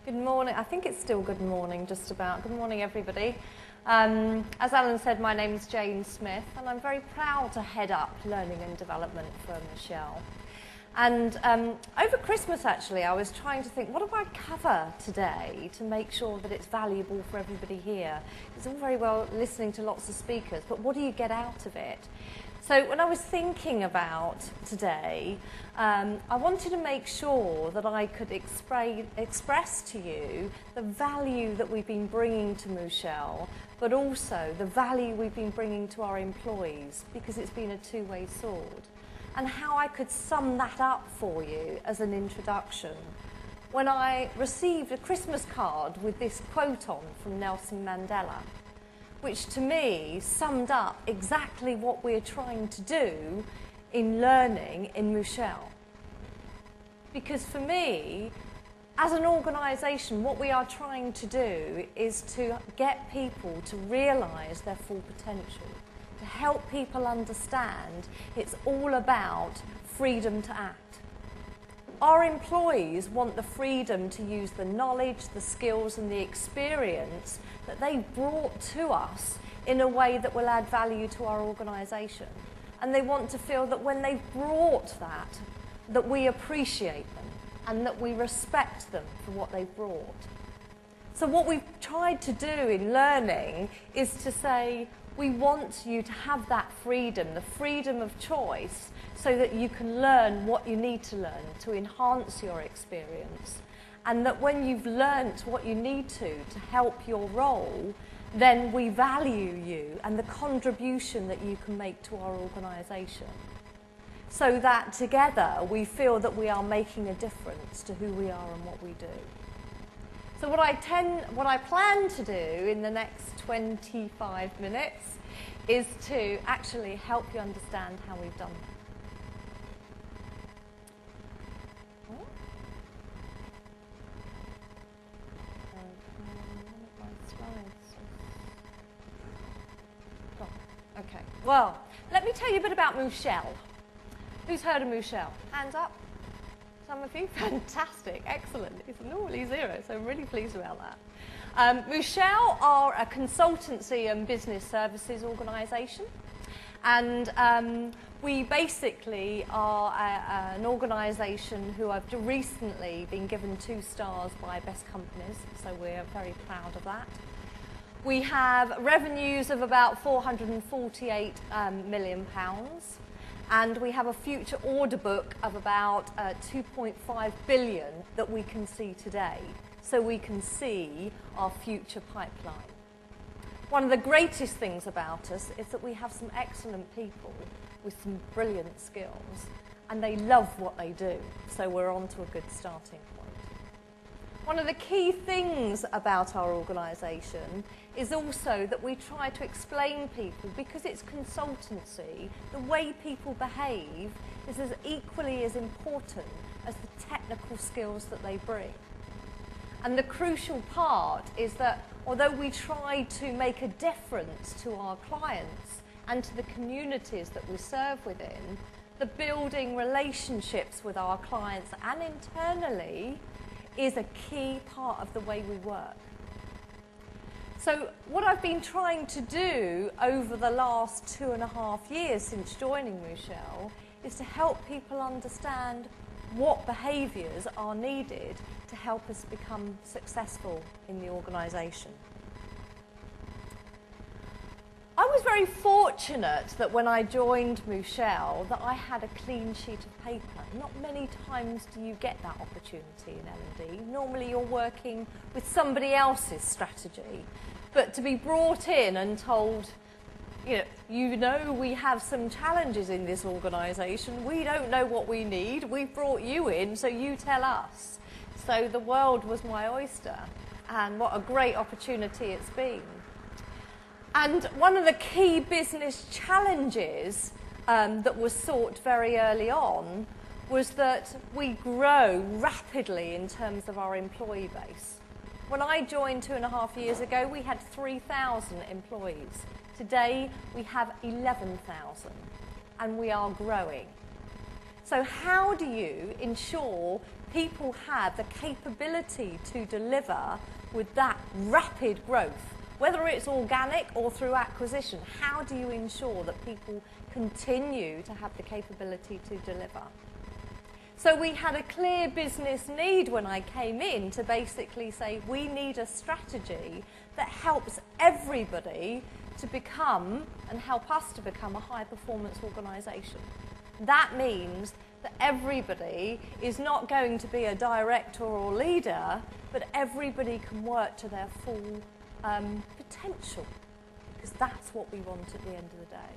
Good morning. I think it's still good morning, just about. Good morning, everybody. As Alan said, my name is Jane Smith, and I'm very proud to head up learning and development for Moonshell. And over Christmas, actually, I was trying to think, what do I cover today to make sure that it's valuable for everybody here? It's all very well listening to lots of speakers, but what do you get out of it? So when I was thinking about today, I wanted to make sure that I could express to you the value that we've been bringing to Moonshell, but also the value we've been bringing to our employees, because it's been a two-way sword, and how I could sum that up for you as an introduction. When I received a Christmas card with this quote on from Nelson Mandela, which to me summed up exactly what we're trying to do in learning in Moonshell. Because for me, as an organisation, what we are trying to do is to get people to realise their full potential, to help people understand it's all about freedom to act. Our employees want the freedom to use the knowledge, the skills and the experience that they've brought to us in a way that will add value to our organisation. And they want to feel that when they've brought that, that we appreciate them and that we respect them for what they've brought. So what we've tried to do in learning is to say, we want you to have that freedom, the freedom of choice, so that you can learn what you need to learn to enhance your experience. And that when you've learnt what you need to help your role, then we value you and the contribution that you can make to our organisation. So that together we feel that we are making a difference to who we are and what we do. So what I plan to do in the next 25 minutes is to actually help you understand how we've done that. Okay, well, let me tell you a bit about Moonshell. Who's heard of Moonshell? Hands up. Some of you? Fantastic, excellent. It's normally zero, so I'm really pleased about that. Moonshell are a consultancy and business services organisation, and we basically are an organisation who have recently been given 2 stars by Best Companies, so we're very proud of that. We have revenues of about £448 million. And we have a future order book of about 2.5 billion that we can see today. So we can see our future pipeline. One of the greatest things about us is that we have some excellent people with some brilliant skills, and they love what they do. So we're on to a good starting point. One of the key things about our organisation is also that we try to explain people, because it's consultancy, the way people behave is as equally as important as the technical skills that they bring. And the crucial part is that although we try to make a difference to our clients and to the communities that we serve within, the building relationships with our clients and internally is a key part of the way we work. So what I've been trying to do over the last 2.5 years since joining Moonshell is to help people understand what behaviours are needed to help us become successful in the organisation. I was very fortunate that when I joined Moonshell that I had a clean sheet of paper. Not many times do you get that opportunity in L&D. Normally you're working with somebody else's strategy. But to be brought in and told, you know we have some challenges in this organisation, we don't know what we need, we've brought you in, so you tell us. So the world was my oyster, and what a great opportunity it's been. And one of the key business challenges that was sought very early on was that we grow rapidly in terms of our employee base. When I joined 2.5 years ago, we had 3,000 employees. Today, we have 11,000, and we are growing. So how do you ensure people have the capability to deliver with that rapid growth. Whether it's organic or through acquisition, how do you ensure that people continue to have the capability to deliver? So we had a clear business need when I came in to basically say we need a strategy that helps everybody to become and help us to become a high-performance organisation. That means that everybody is not going to be a director or leader, but everybody can work to their full potential, because that's what we want at the end of the day.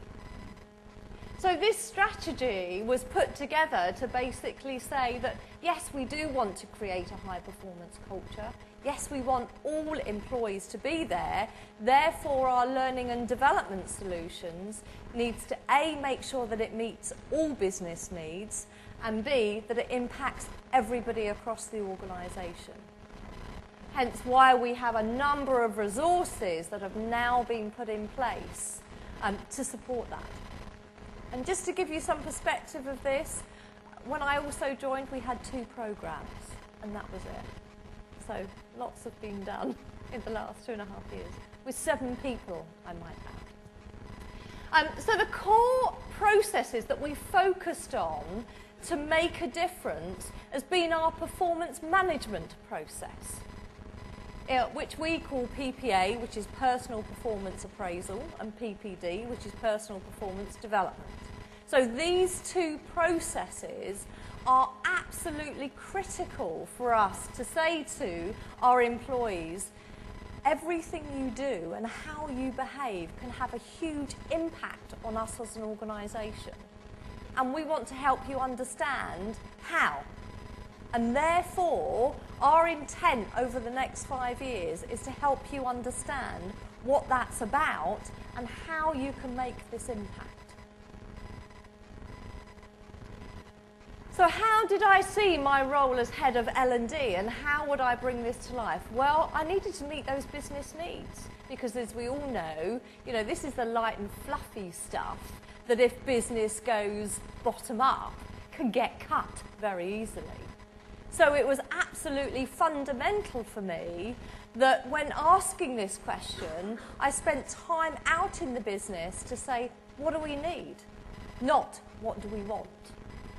So this strategy was put together to basically say that, yes, we do want to create a high-performance culture. Yes, we want all employees to be there. Therefore, our learning and development solutions needs to, A, make sure that it meets all business needs, and B, that it impacts everybody across the organisation. Hence why we have a number of resources that have now been put in place to support that. And just to give you some perspective of this, when I also joined, we had 2 programs, and that was it. So lots have been done in the last 2.5 years, with 7 people, I might add. So the core processes that we focused on to make a difference has been our performance management process, which we call PPA, which is Personal Performance Appraisal, and PPD, which is Personal Performance Development. So these 2 processes are absolutely critical for us to say to our employees, everything you do and how you behave can have a huge impact on us as an organisation. And we want to help you understand how. And therefore, our intent over the next 5 years is to help you understand what that's about and how you can make this impact. So how did I see my role as head of L&D, and how would I bring this to life? Well, I needed to meet those business needs, because as we all know, this is the light and fluffy stuff that if business goes bottom up can get cut very easily. So it was absolutely fundamental for me that when asking this question, I spent time out in the business to say, what do we need? Not what do we want?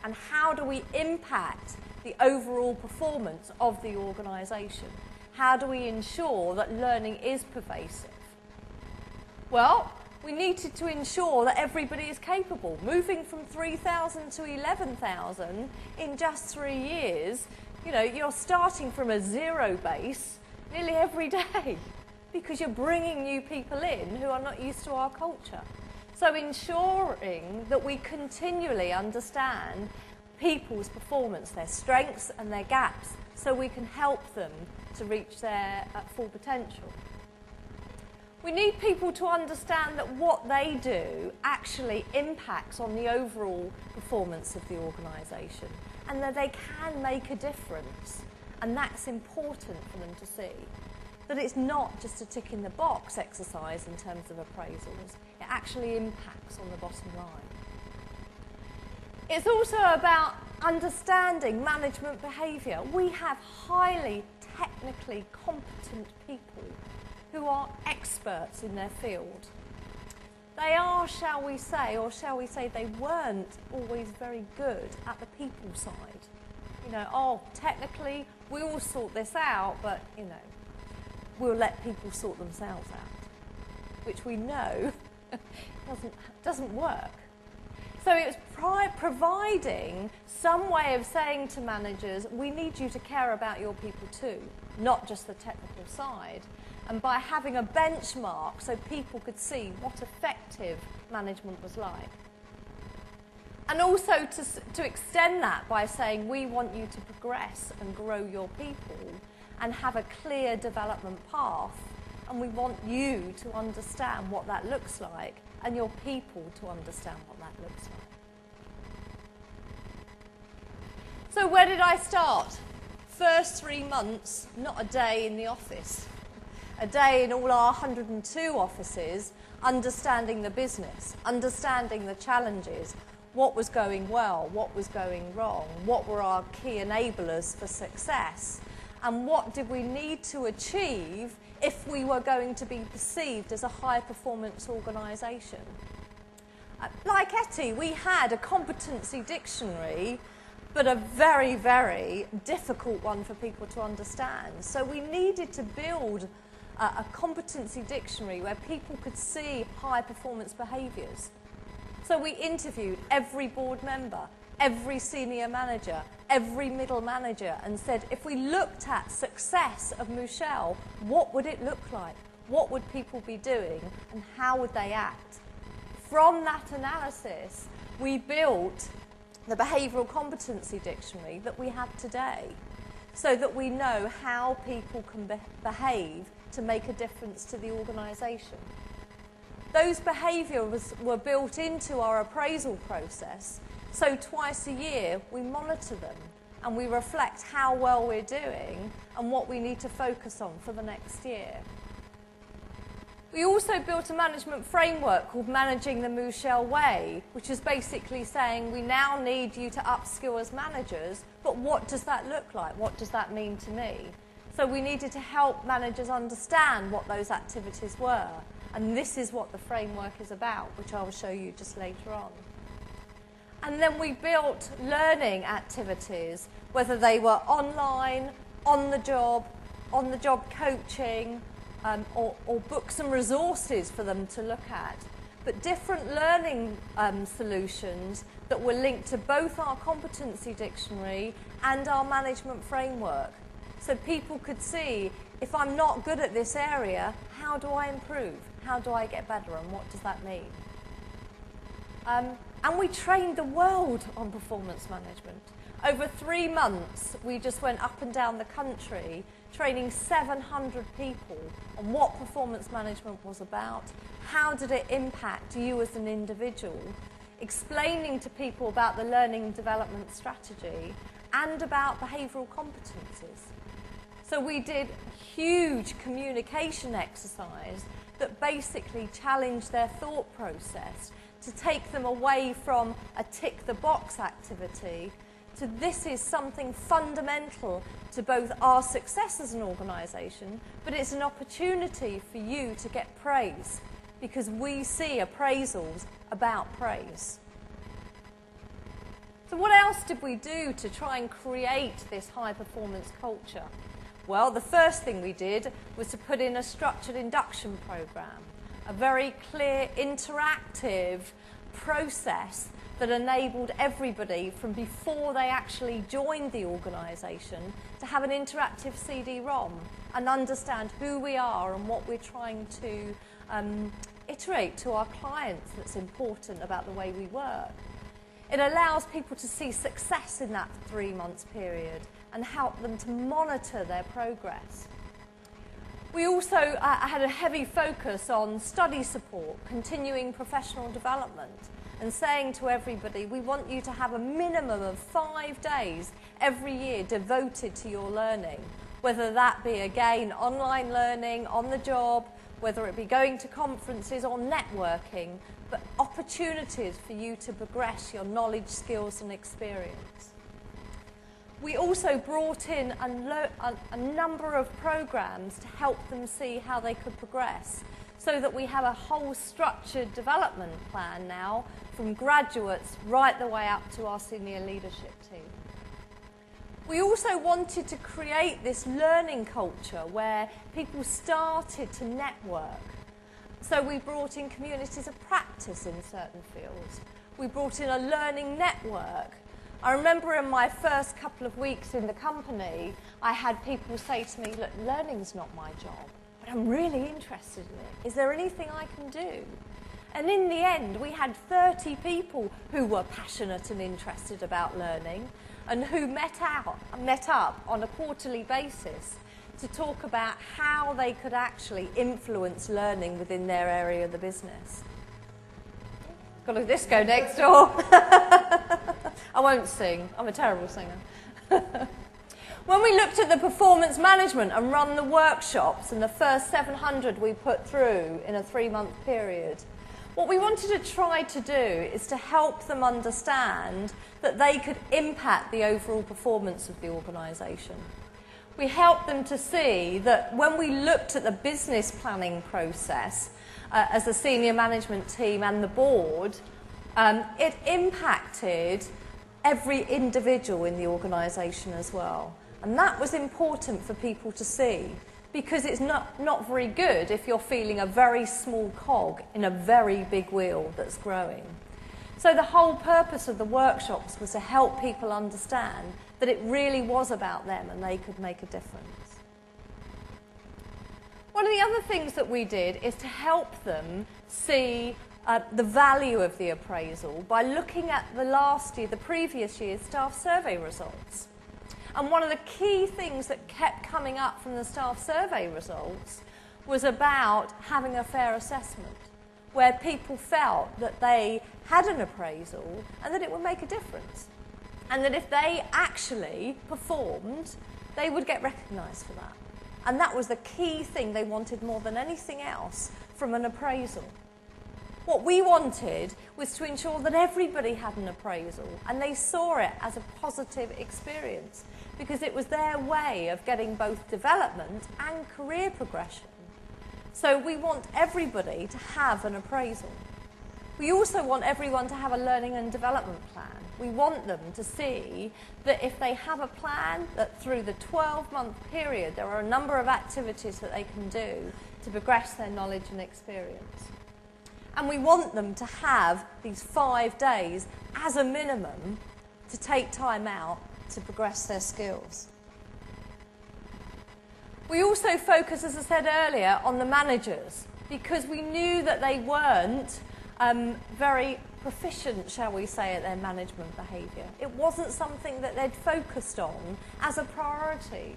And how do we impact the overall performance of the organisation? How do we ensure that learning is pervasive? Well, we needed to ensure that everybody is capable. Moving from 3,000 to 11,000 in just 3 years, you're starting from a 0 base nearly every day because you're bringing new people in who are not used to our culture. So ensuring that we continually understand people's performance, their strengths and their gaps, so we can help them to reach their full potential. We need people to understand that what they do actually impacts on the overall performance of the organisation, and that they can make a difference, and that's important for them to see. That it's not just a tick in the box exercise in terms of appraisals, it actually impacts on the bottom line. It's also about understanding management behaviour. We have highly technically competent people who are experts in their field. They are, shall we say they weren't always very good at the people side. Technically we will sort this out, but we'll let people sort themselves out, which we know doesn't work. So it's providing some way of saying to managers, we need you to care about your people too, not just the technical side. And by having a benchmark so people could see what effective management was like. And also to extend that by saying we want you to progress and grow your people and have a clear development path, and we want you to understand what that looks like and your people to understand what that looks like. So where did I start? First 3 months, not a day in the office. A day in all our 102 offices, understanding the business, understanding the challenges, what was going well, what was going wrong, what were our key enablers for success, and what did we need to achieve if we were going to be perceived as a high-performance organisation. Like Etty, we had a competency dictionary, but a very, very difficult one for people to understand. So we needed to build a competency dictionary where people could see high-performance behaviours. So we interviewed every board member, every senior manager, every middle manager, and said, if we looked at success of Moonshell, what would it look like? What would people be doing, and how would they act? From that analysis, we built the behavioural competency dictionary that we have today, so that we know how people can behave to make a difference to the organisation. Those behaviours were built into our appraisal process, so twice a year we monitor them and we reflect how well we're doing and what we need to focus on for the next year. We also built a management framework called Managing the Moonshell Way, which is basically saying we now need you to upskill as managers, but what does that look like? What does that mean to me? So we needed to help managers understand what those activities were, and this is what the framework is about, which I will show you just later on. And then we built learning activities, whether they were online, on the job coaching, or books and resources for them to look at, but different learning solutions that were linked to both our competency dictionary and our management framework. So people could see, if I'm not good at this area, how do I improve? How do I get better, and what does that mean? And we trained the world on performance management. Over 3 months, we just went up and down the country training 700 people on what performance management was about, how did it impact you as an individual, explaining to people about the learning and development strategy and about behavioural competencies. So we did a huge communication exercise that basically challenged their thought process to take them away from a tick-the-box activity to this is something fundamental to both our success as an organisation, but it's an opportunity for you to get praise, because we see appraisals about praise. So what else did we do to try and create this high-performance culture? Well, the first thing we did was to put in a structured induction programme, a very clear, interactive process that enabled everybody from before they actually joined the organisation to have an interactive CD-ROM and understand who we are and what we're trying to iterate to our clients that's important about the way we work. It allows people to see success in that 3 months period and help them to monitor their progress. We also had a heavy focus on study support, continuing professional development, and saying to everybody, we want you to have a minimum of 5 days every year devoted to your learning, whether that be, again, online learning, on the job, whether it be going to conferences or networking, but opportunities for you to progress your knowledge, skills and experience. We also brought in a number of programs to help them see how they could progress, so that we have a whole structured development plan now from graduates right the way up to our senior leadership team. We also wanted to create this learning culture where people started to network. So we brought in communities of practice in certain fields. We brought in a learning network. I remember in my first couple of weeks in the company, I had people say to me, look, learning's not my job, but I'm really interested in it. Is there anything I can do? And in the end, we had 30 people who were passionate and interested about learning and who met up on a quarterly basis to talk about how they could actually influence learning within their area of the business. Got a disco next door. I won't sing. I'm a terrible singer. When we looked at the performance management and run the workshops, and the first 700 we put through in a 3-month period, What we wanted to try to do is to help them understand that they could impact the overall performance of the organisation. We helped them to see that when we looked at the business planning process as a senior management team and the board, it impacted every individual in the organisation as well. And that was important for people to see, because it's not very good if you're feeling a very small cog in a very big wheel that's growing. So the whole purpose of the workshops was to help people understand that it really was about them and they could make a difference. One of the other things that we did is to help them see the value of the appraisal by looking at the previous year's staff survey results. And one of the key things that kept coming up from the staff survey results was about having a fair assessment, where people felt that they had an appraisal and that it would make a difference. And that if they actually performed, they would get recognised for that. And that was the key thing they wanted more than anything else from an appraisal. What we wanted was to ensure that everybody had an appraisal and they saw it as a positive experience, because it was their way of getting both development and career progression. So we want everybody to have an appraisal. We also want everyone to have a learning and development plan. We want them to see that if they have a plan, that through the 12-month period there are a number of activities that they can do to progress their knowledge and experience. And we want them to have these 5 days as a minimum to take time out to progress their skills. We also focus, as I said earlier, on the managers, because we knew that they weren't very proficient, shall we say, at their management behaviour. It wasn't something that they'd focused on as a priority.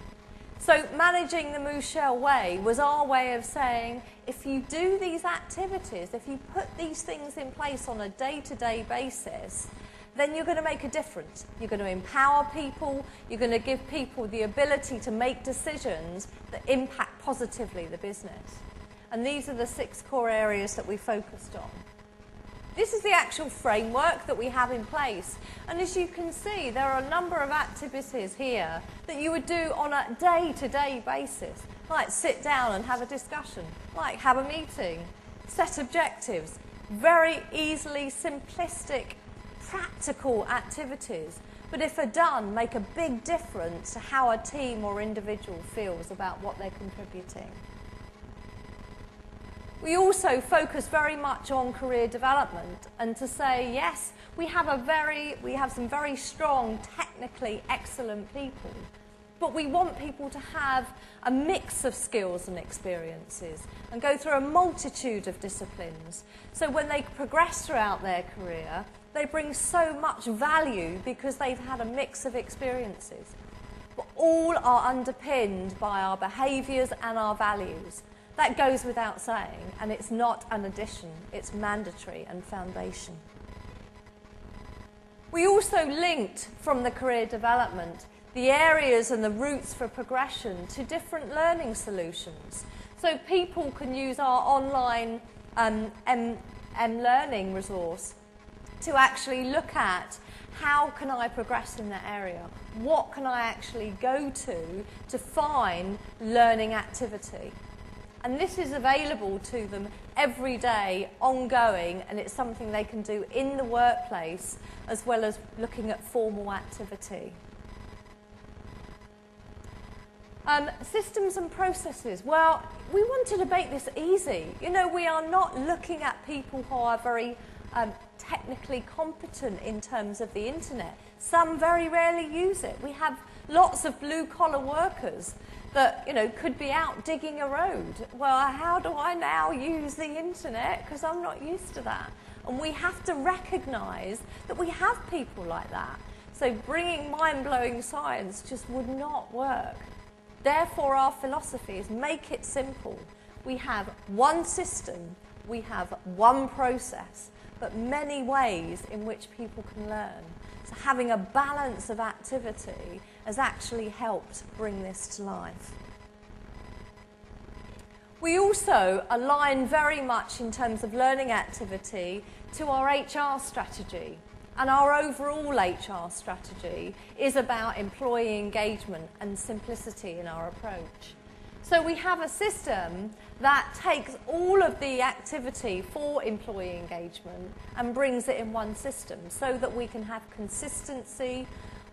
So managing the Moonshell Way was our way of saying, if you do these activities, if you put these things in place on a day-to-day basis, then you're going to make a difference. You're going to empower people, you're going to give people the ability to make decisions that impact positively the business. And these are the 6 core areas that we focused on. This is the actual framework that we have in place. And as you can see, there are a number of activities here that you would do on a day-to-day basis, like sit down and have a discussion, like have a meeting, set objectives, very easily simplistic, practical activities, but if they're done, make a big difference to how a team or individual feels about what they're contributing. We also focus very much on career development, and to say, yes, we have some very strong, technically excellent people, but we want people to have a mix of skills and experiences and go through a multitude of disciplines. So when they progress throughout their career, they bring so much value because they've had a mix of experiences. But all are underpinned by our behaviours and our values. That goes without saying, and it's not an addition, it's mandatory and foundation. We also linked from the career development the areas and the routes for progression to different learning solutions. So people can use our online learning resource to actually look at how can I progress in that area? What can I actually go to find learning activity? And this is available to them every day, ongoing, and it's something they can do in the workplace as well as looking at formal activity. Systems and processes. Well, we wanted to make this easy. You know, we are not looking at people who are very technically competent in terms of the internet. Some very rarely use it. We have lots of blue-collar workers that, you know, could be out digging a road. Well, how do I now use the internet? Because I'm not used to that. And we have to recognise that we have people like that. So bringing mind-blowing science just would not work. Therefore, our philosophy is make it simple. We have one system, we have one process, but many ways in which people can learn. So having a balance of activity has actually helped bring this to life. We also align very much in terms of learning activity to our HR strategy. And our overall HR strategy is about employee engagement and simplicity in our approach. So we have a system that takes all of the activity for employee engagement and brings it in one system so that we can have consistency,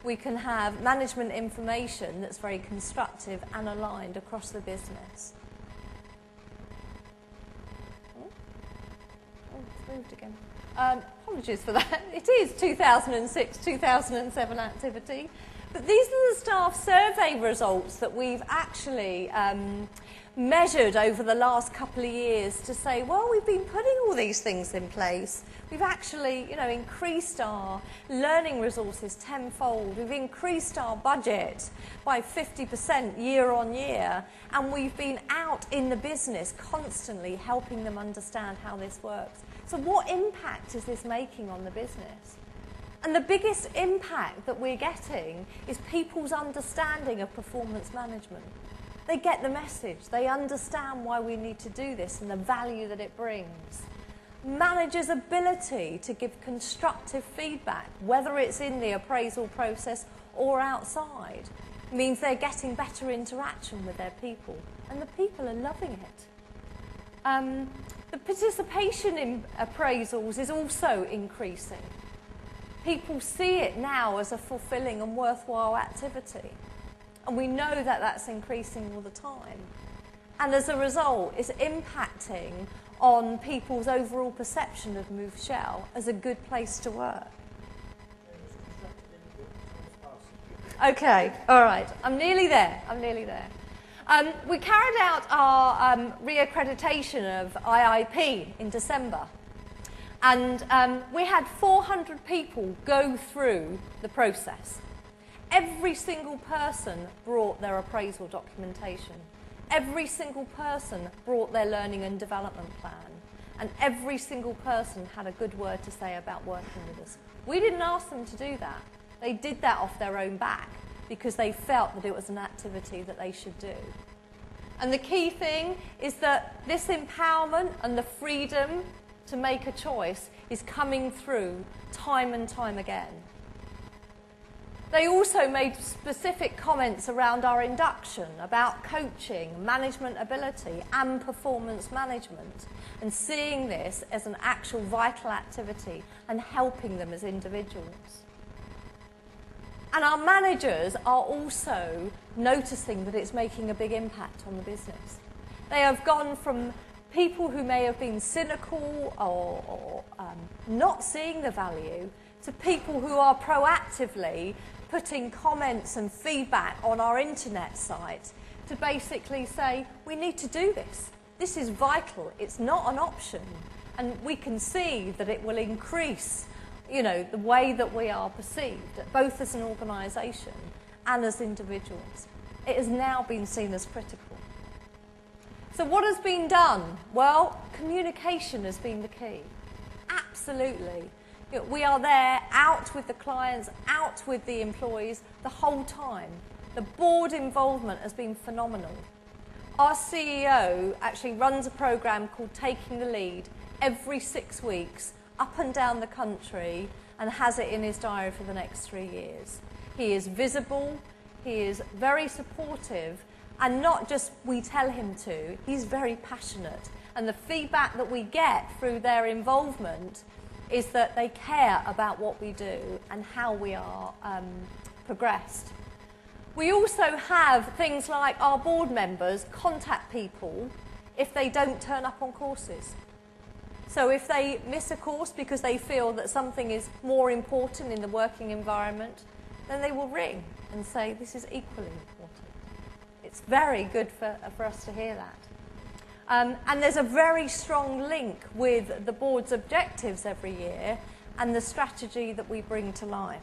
we can have management information that's very constructive and aligned across the business. It's moved again. Apologies for that. It is 2006, 2007 activity. But these are the staff survey results that we've actually measured over the last couple of years to say, well, we've been putting all these things in place. We've actually, increased our learning resources tenfold. We've increased our budget by 50% year on year. And we've been out in the business constantly helping them understand how this works. So what impact is this making on the business? And the biggest impact that we're getting is people's understanding of performance management. They get the message. They understand why we need to do this and the value that it brings. Managers' ability to give constructive feedback, whether it's in the appraisal process or outside, means they're getting better interaction with their people. And the people are loving it. The participation in appraisals is also increasing. People see it now as a fulfilling and worthwhile activity. And we know that that's increasing all the time. And as a result, it's impacting on people's overall perception of Moonshell as a good place to work. Okay, all right. I'm nearly there. We carried out our re-accreditation of IIP in December. And we had 400 people go through the process. Every single person brought their appraisal documentation. Every single person brought their learning and development plan. And every single person had a good word to say about working with us. We didn't ask them to do that. They did that off their own back because they felt that it was an activity that they should do. And the key thing is that this empowerment and the freedom to make a choice is coming through time and time again. They also made specific comments around our induction, about coaching, management ability and performance management, and seeing this as an actual vital activity and helping them as individuals. And our managers are also noticing that it's making a big impact on the business. They have gone from people who may have been cynical or not seeing the value to people who are proactively putting comments and feedback on our internet site to basically say, we need to do this. This is vital. It's not an option. And we can see that it will increase, the way that we are perceived, both as an organisation and as individuals. It has now been seen as critical. So what has been done? Well, communication has been the key. Absolutely. We are there, out with the clients, out with the employees the whole time. The board involvement has been phenomenal. Our CEO actually runs a programme called Taking the Lead every 6 weeks, up and down the country, and has it in his diary for the next 3 years. He is visible, he is very supportive, and not just we tell him to, he's very passionate. And the feedback that we get through their involvement is that they care about what we do and how we are progressed. We also have things like our board members contact people if they don't turn up on courses. So if they miss a course because they feel that something is more important in the working environment, then they will ring and say, this is equally important. It's very good for us to hear that. And there's a very strong link with the board's objectives every year and the strategy that we bring to life.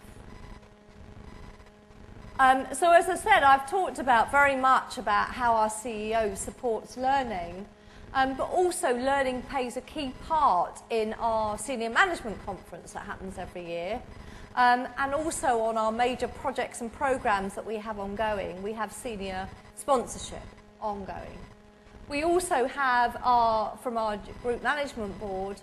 So as I said, I've talked very much about how our CEO supports learning, but also learning plays a key part in our senior management conference that happens every year, and also on our major projects and programs that we have ongoing. We have senior sponsorship ongoing. We also have, from our group management board,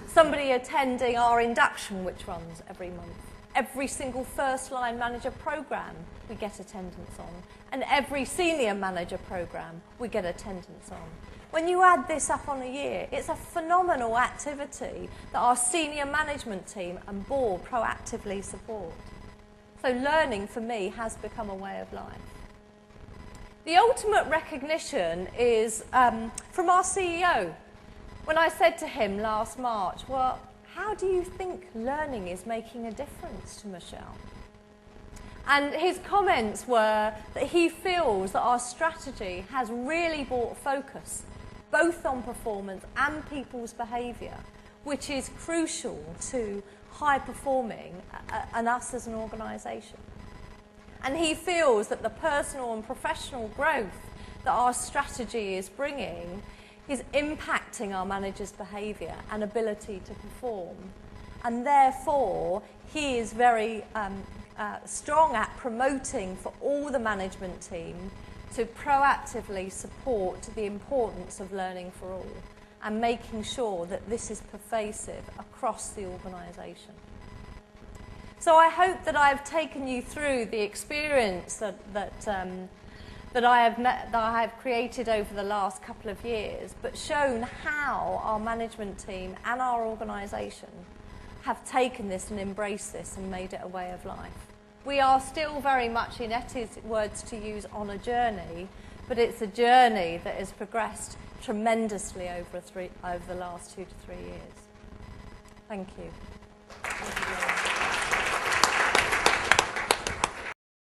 somebody attending our induction, which runs every month. Every single first line manager program we get attendance on, and every senior manager program we get attendance on. When you add this up on a year, it's a phenomenal activity that our senior management team and board proactively support. So learning for me has become a way of life. The ultimate recognition is from our CEO. When I said to him last March, well, how do you think learning is making a difference to Moonshell? And his comments were that he feels that our strategy has really brought focus both on performance and people's behaviour, which is crucial to high performing and us as an organisation. And he feels that the personal and professional growth that our strategy is bringing is impacting our managers' behaviour and ability to perform. And therefore, he is very strong at promoting for all the management team to proactively support the importance of learning for all and making sure that this is pervasive across the organisation. So I hope that I've taken you through the experience that I have created over the last couple of years, but shown how our management team and our organisation have taken this and embraced this and made it a way of life. We are still very much, in Etty's words to use, on a journey, but it's a journey that has progressed tremendously over the last 2 to 3 years. Thank you.